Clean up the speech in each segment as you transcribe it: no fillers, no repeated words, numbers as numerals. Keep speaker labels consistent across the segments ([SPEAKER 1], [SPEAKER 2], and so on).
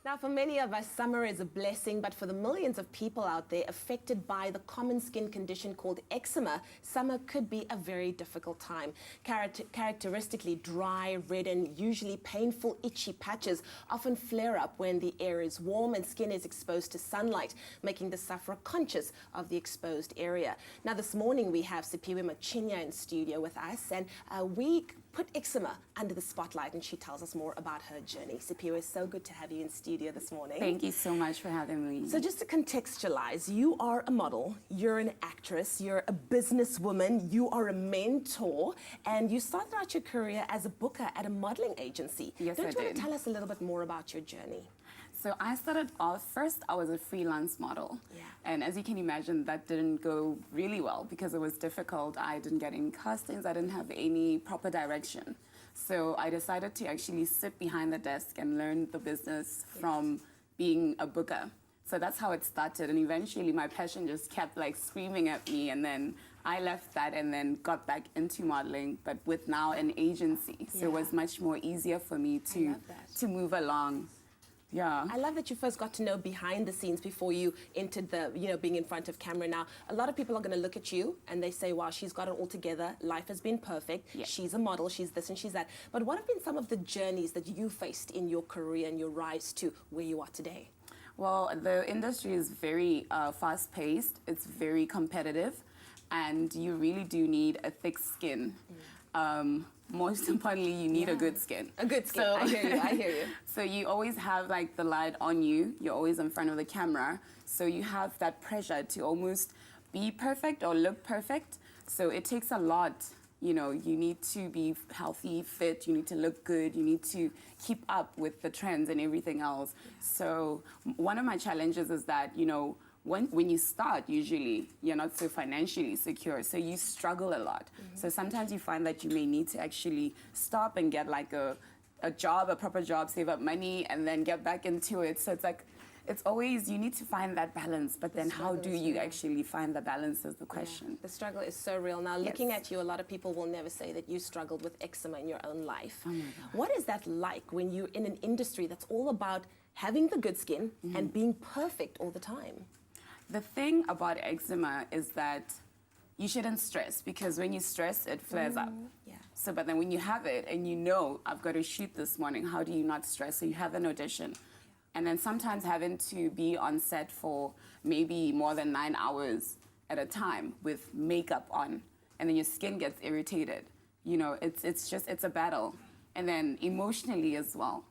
[SPEAKER 1] Now, for many of us, summer is a blessing, but for the millions of people out there affected by the common skin condition called eczema, summer could be a very difficult time. Characteristically dry, red, and usually painful, itchy patches often flare up when the air is warm and skin is exposed to sunlight, making the sufferer conscious of the exposed area. Now, this morning we have Siphiwe Machinya in studio with us, and we put eczema under the spotlight, and she tells us more about her journey. Siphiwe, it's so good to have you in studio this morning.
[SPEAKER 2] Thank you so much for having me.
[SPEAKER 1] So just to contextualize, you are a model, you're an actress, you're a businesswoman, you are a mentor, and you started out your career as a booker at a modeling agency.
[SPEAKER 2] Yes,
[SPEAKER 1] Don't
[SPEAKER 2] I
[SPEAKER 1] you want
[SPEAKER 2] did.
[SPEAKER 1] to tell us a little bit more about your journey?
[SPEAKER 2] So I started off, first I was a freelance model.
[SPEAKER 1] Yeah.
[SPEAKER 2] And as you can imagine, that didn't go really well because it was difficult. I didn't get any castings, I didn't have any proper direction. So I decided to actually sit behind the desk and learn the business from being a booker. So that's how it started, and eventually my passion just kept like screaming at me, and then I left that and then got back into modeling, but with now an agency. So it was much more easier for me to move along. Yeah.
[SPEAKER 1] I love that you first got to know behind the scenes before you entered the, being in front of camera. Now, a lot of people are going to look at you and they say, wow, she's got it all together. Life has been perfect.
[SPEAKER 2] Yeah.
[SPEAKER 1] She's a model. She's this and she's that. But what have been some of the journeys that you faced in your career and your rise to where you are today?
[SPEAKER 2] Well, the industry is very fast-paced. It's very competitive, and you really do need a thick skin. Most importantly, you need a good skin.
[SPEAKER 1] A good skin. I hear you. I hear you.
[SPEAKER 2] So you always have like the light on you. You're always in front of the camera. So you have that pressure to almost be perfect or look perfect. So it takes a lot. You need to be healthy, fit. You need to look good. You need to keep up with the trends and everything else. So one of my challenges is that, when you start, usually you're not so financially secure, so you struggle a lot. So sometimes you find that you may need to actually stop and get like a job, a proper job, save up money, and then get back into it. So it's like, it's always, you need to find that balance, but then how do you actually find the balance is the question.
[SPEAKER 1] The struggle is so real. Now, looking at you, a lot of people will never say that you struggled with eczema in your own life.
[SPEAKER 2] Oh my God.
[SPEAKER 1] What is that like when you're in an industry that's all about having the good skin and being perfect all the time?
[SPEAKER 2] The thing about eczema is that you shouldn't stress, because when you stress, it flares up.
[SPEAKER 1] Yeah.
[SPEAKER 2] So, but then when you have it and I've got to shoot this morning, how do you not stress? So you have an audition. And then sometimes having to be on set for maybe more than 9 hours at a time with makeup on, and then your skin gets irritated. It's a battle. And then emotionally as well.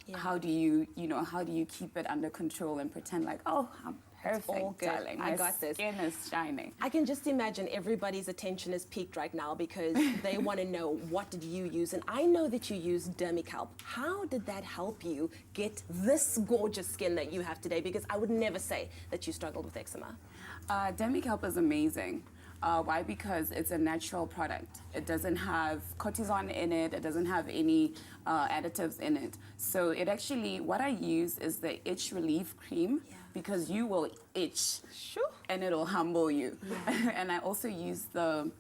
[SPEAKER 2] Yeah. How do you keep it under control and pretend like, oh, I'm perfect,
[SPEAKER 1] all good.
[SPEAKER 2] Darling.
[SPEAKER 1] I got this.
[SPEAKER 2] Skin is shining.
[SPEAKER 1] I can just imagine everybody's attention is peaked right now because they want to know, what did you use? And I know that you use Dermikelp. How did that help you get this gorgeous skin that you have today? Because I would never say that you struggled with eczema.
[SPEAKER 2] Dermikelp is amazing. Why? Because it's a natural product. It doesn't have cortisone in it. It doesn't have any additives in it. So it actually, what I use is the itch relief cream, because you will itch, and it'll humble you. Yeah. And I also use the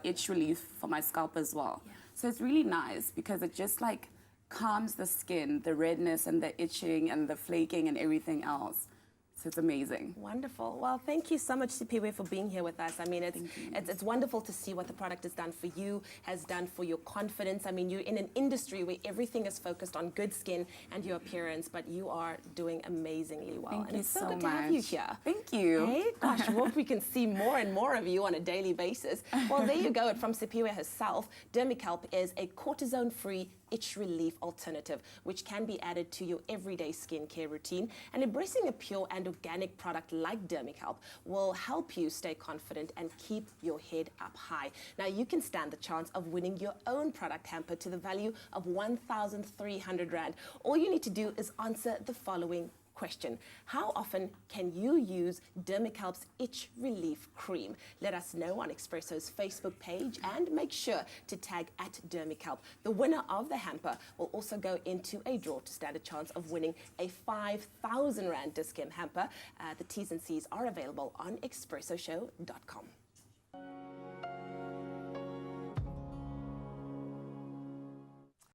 [SPEAKER 2] itch relief for my scalp as well. Yeah. So it's really nice because it just like calms the skin, the redness and the itching and the flaking and everything else. So it's amazing.
[SPEAKER 1] Wonderful. Well, thank you so much, Siphiwe, for being here with us. I mean, it's wonderful to see what the product has done for you, has done for your confidence. I mean, you're in an industry where everything is focused on good skin and your appearance, but you are doing amazingly well.
[SPEAKER 2] Thank
[SPEAKER 1] and
[SPEAKER 2] you
[SPEAKER 1] it's so
[SPEAKER 2] so
[SPEAKER 1] good
[SPEAKER 2] much.
[SPEAKER 1] to have you here.
[SPEAKER 2] Thank you.
[SPEAKER 1] Hey, gosh, I hope we can see more and more of you on a daily basis. Well, there you go. From Siphiwe herself, Dermikelp is a cortisone-free itch relief alternative, which can be added to your everyday skincare routine. And embracing a pure and organic product like Dermikelp will help you stay confident and keep your head up high. Now, you can stand the chance of winning your own product hamper to the value of 1,300 Rand. All you need to do is answer the following question. How often can you use Dermikelp's Itch Relief Cream? Let us know on Expresso's Facebook page and make sure to tag @Dermikelp. The winner of the hamper will also go into a draw to stand a chance of winning a 5,000 Rand discount hamper. The T's and C's are available on expressoshow.com.